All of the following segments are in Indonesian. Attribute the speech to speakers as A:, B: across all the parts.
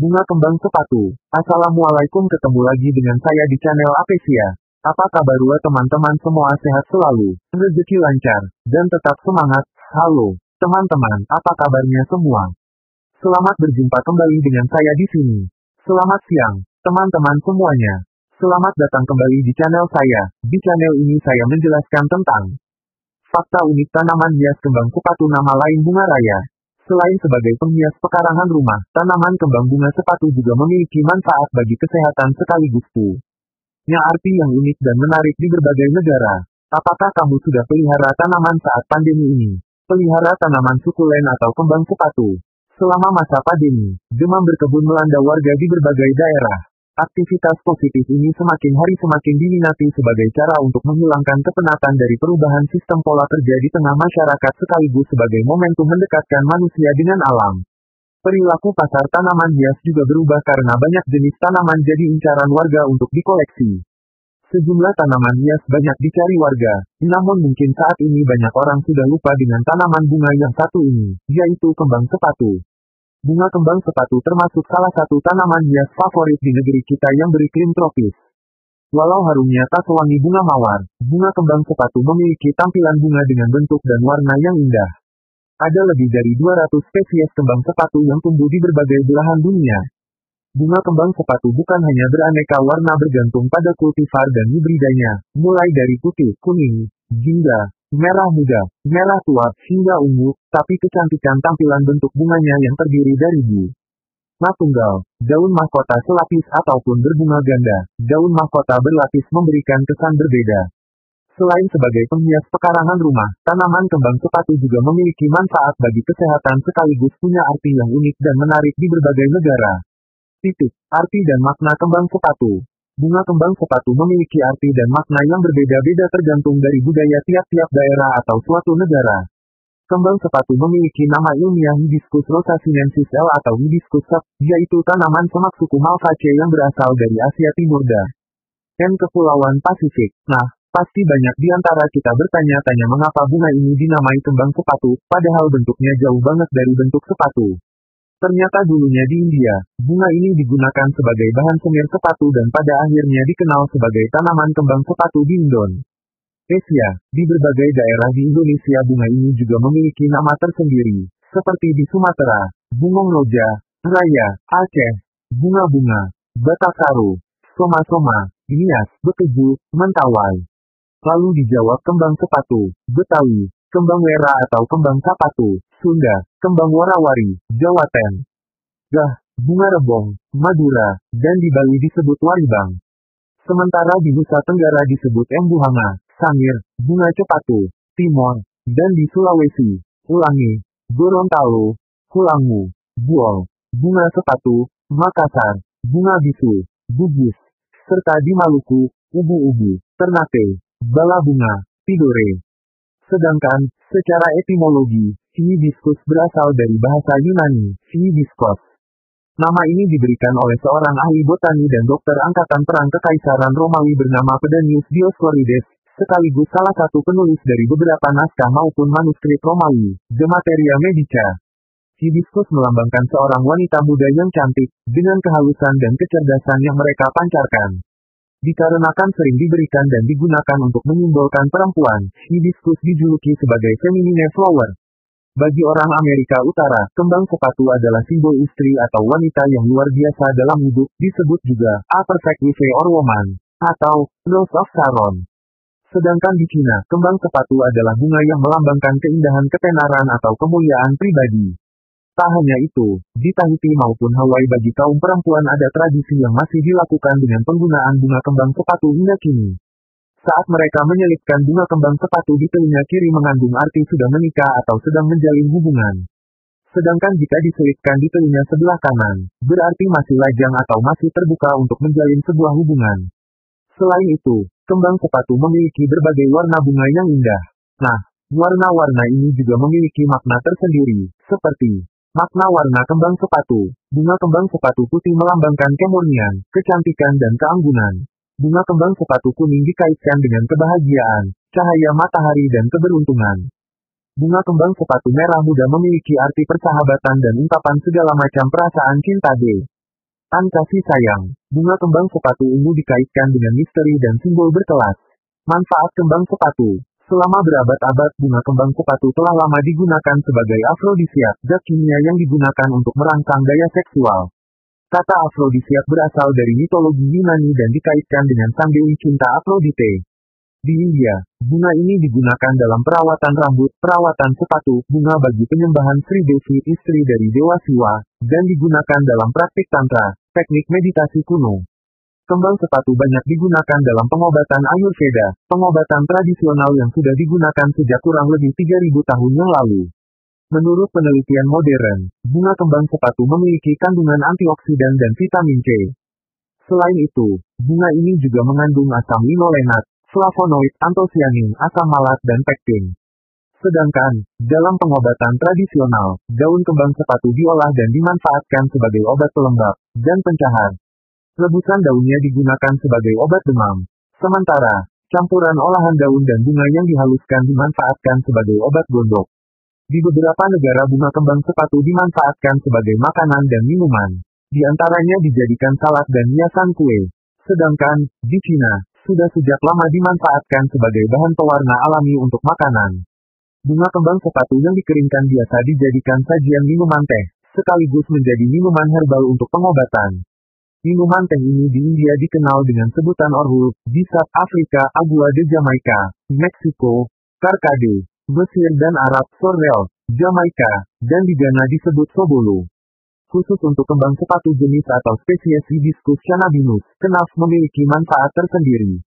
A: Bunga kembang sepatu. Assalamualaikum, ketemu lagi dengan saya di channel Apesia. Apa kabar teman-teman semua, sehat selalu, rezeki lancar, dan tetap semangat. Halo, teman-teman, apa kabarnya semua? Selamat berjumpa kembali dengan saya di sini. Selamat siang, teman-teman semuanya. Selamat datang kembali di channel saya. Di channel ini saya menjelaskan tentang fakta unik tanaman hias kembang sepatu, nama lain bunga raya. Selain sebagai penghias pekarangan rumah, tanaman kembang bunga sepatu juga memiliki manfaat bagi kesehatan sekaligus punya arti yang unik dan menarik di berbagai negara. Apakah kamu sudah pelihara tanaman saat pandemi ini? Pelihara tanaman sukulen atau kembang sepatu. Selama masa pandemi, demam berkebun melanda warga di berbagai daerah. Aktivitas positif ini semakin hari semakin diminati sebagai cara untuk menghilangkan kepenatan dari perubahan sistem pola kerja di tengah masyarakat sekaligus sebagai momentum mendekatkan manusia dengan alam. Perilaku pasar tanaman hias juga berubah karena banyak jenis tanaman jadi incaran warga untuk dikoleksi. Sejumlah tanaman hias banyak dicari warga, namun mungkin saat ini banyak orang sudah lupa dengan tanaman bunga yang satu ini, yaitu kembang sepatu. Bunga kembang sepatu termasuk salah satu tanaman hias favorit di negeri kita yang beriklim tropis. Walau harumnya tak sewangi bunga mawar, bunga kembang sepatu memiliki tampilan bunga dengan bentuk dan warna yang indah. Ada lebih dari 200 spesies kembang sepatu yang tumbuh di berbagai belahan dunia. Bunga kembang sepatu bukan hanya beraneka warna bergantung pada kultivar dan hibridanya, mulai dari putih, kuning, jingga, merah muda, merah tua, hingga ungu, tapi kecantikan tampilan bentuk bunganya yang terdiri dari bunga tunggal, daun mahkota selapis ataupun berbunga ganda, daun mahkota berlapis memberikan kesan berbeda. Selain sebagai penghias pekarangan rumah, tanaman kembang sepatu juga memiliki manfaat bagi kesehatan sekaligus punya arti yang unik dan menarik di berbagai negara. Arti dan makna kembang sepatu. Bunga kembang sepatu memiliki arti dan makna yang berbeda-beda tergantung dari budaya tiap-tiap daerah atau suatu negara. Kembang sepatu memiliki nama ilmiah Hibiscus rosasinensis L atau Hibiscus sap, yaitu tanaman semak suku Malvaceae yang berasal dari Asia Timur dan Kepulauan Pasifik. Nah, pasti banyak di antara kita bertanya-tanya mengapa bunga ini dinamai kembang sepatu, padahal bentuknya jauh banget dari bentuk sepatu. Ternyata dulunya di India, bunga ini digunakan sebagai bahan semir sepatu dan pada akhirnya dikenal sebagai tanaman kembang sepatu di Indonesia. Di berbagai daerah di Indonesia bunga ini juga memiliki nama tersendiri, seperti di Sumatera, Bungong Loja, Raya, Aceh, bunga-bunga, Batakaru, Soma-soma, Nias, Bekeju, Mentawai. Lalu di Jawa kembang sepatu, Betawi, kembang wera atau kembang sapatu, Sunda, kembang warawari, Jawaten, bunga rebong, Madura, dan di Bali disebut waribang. Sementara di Nusa Tenggara disebut embuhanga, sangir, bunga cepatu, Timor, dan di Sulawesi, ulangi, Gorontalo, hulangu, buol, bunga sepatu, Makassar, bunga bisu, bugis, serta di Maluku, ubu-ubu, Ternate, bala bunga, Tidore. Sedangkan, secara etimologi, hibiscus berasal dari bahasa Yunani, hibiscos. Nama ini diberikan oleh seorang ahli botani dan dokter angkatan perang Kekaisaran Romawi bernama Pedanius Dioscorides, sekaligus salah satu penulis dari beberapa naskah maupun manuskrip Romawi, De Materia Medica. Hibiscus melambangkan seorang wanita muda yang cantik, dengan kehalusan dan kecerdasan yang mereka pancarkan. Dikarenakan sering diberikan dan digunakan untuk menyimbolkan perempuan, hibiscus dijuluki sebagai feminine flower. Bagi orang Amerika Utara, kembang sepatu adalah simbol istri atau wanita yang luar biasa dalam hidup, disebut juga a perfect wife or woman, atau Rose of Sharon. Sedangkan di Cina, kembang sepatu adalah bunga yang melambangkan keindahan ketenaran atau kemuliaan pribadi. Tak hanya itu, di Tahiti maupun Hawaii bagi kaum perempuan ada tradisi yang masih dilakukan dengan penggunaan bunga kembang sepatu hingga kini. Saat mereka menyelipkan bunga kembang sepatu di telinga kiri mengandung arti sudah menikah atau sedang menjalin hubungan. Sedangkan jika diselipkan di telinga sebelah kanan, berarti masih lajang atau masih terbuka untuk menjalin sebuah hubungan. Selain itu, kembang sepatu memiliki berbagai warna bunga yang indah. Nah, warna-warna ini juga memiliki makna tersendiri, seperti makna warna kembang sepatu. Bunga kembang sepatu putih melambangkan kemurnian, kecantikan dan keanggunan. Bunga kembang sepatu kuning dikaitkan dengan kebahagiaan, cahaya matahari dan keberuntungan. Bunga kembang sepatu merah muda memiliki arti persahabatan dan ungkapan segala macam perasaan cinta. An kasih sayang, bunga kembang sepatu ungu dikaitkan dengan misteri dan simbol berkelas. Manfaat kembang sepatu. Selama berabad-abad, bunga kembang sepatu telah lama digunakan sebagai afrodisiak, zat kimia yang digunakan untuk merangsang daya seksual. Kata afrodisiak berasal dari mitologi Yunani dan dikaitkan dengan sang dewi cinta Afrodite. Di India, bunga ini digunakan dalam perawatan rambut, perawatan sepatu, bunga bagi penyembahan Sri Devi, istri dari Dewa Siwa, dan digunakan dalam praktik tantra, teknik meditasi kuno. Kembang sepatu banyak digunakan dalam pengobatan Ayurveda, pengobatan tradisional yang sudah digunakan sejak kurang lebih 3000 tahun yang lalu. Menurut penelitian modern, bunga kembang sepatu memiliki kandungan antioksidan dan vitamin C. Selain itu, bunga ini juga mengandung asam linolenat, flavonoid, antosianin, asam malat, dan pektin. Sedangkan, dalam pengobatan tradisional, daun kembang sepatu diolah dan dimanfaatkan sebagai obat pelembab dan pencahar. Rebusan daunnya digunakan sebagai obat demam. Sementara, campuran olahan daun dan bunga yang dihaluskan dimanfaatkan sebagai obat gondok. Di beberapa negara bunga kembang sepatu dimanfaatkan sebagai makanan dan minuman. Di antaranya dijadikan salad dan hiasan kue. Sedangkan, di Cina, sudah sejak lama dimanfaatkan sebagai bahan pewarna alami untuk makanan. Bunga kembang sepatu yang dikeringkan biasa dijadikan sajian minuman teh, sekaligus menjadi minuman herbal untuk pengobatan. Minuman teh ini di India dikenal dengan sebutan orhul, di South Afrika Agua de Jamaica, Meksiko, Karkade, Mesir dan Arab Sorrel, Jamaika, dan di Ghana disebut Sobolo. Khusus untuk kembang sepatu jenis atau spesies Hibiscus cannabinus, kenaf memiliki manfaat tersendiri.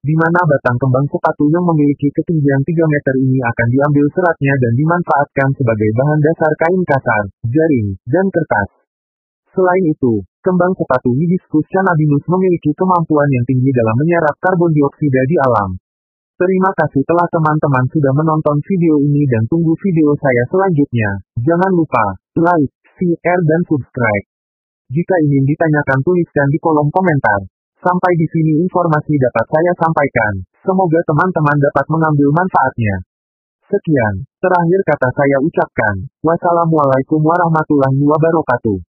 A: Di mana batang kembang sepatu yang memiliki ketinggian 3 meter ini akan diambil seratnya dan dimanfaatkan sebagai bahan dasar kain kasar, jaring, dan kertas. Selain itu, kembang sepatu Hibiscus cannabinus memiliki kemampuan yang tinggi dalam menyerap karbon dioksida di alam. Terima kasih telah teman-teman sudah menonton video ini dan tunggu video saya selanjutnya. Jangan lupa, like, share dan subscribe. Jika ingin ditanyakan tuliskan di kolom komentar. Sampai di sini informasi dapat saya sampaikan. Semoga teman-teman dapat mengambil manfaatnya. Sekian, terakhir kata saya ucapkan. Wassalamualaikum warahmatullahi wabarakatuh.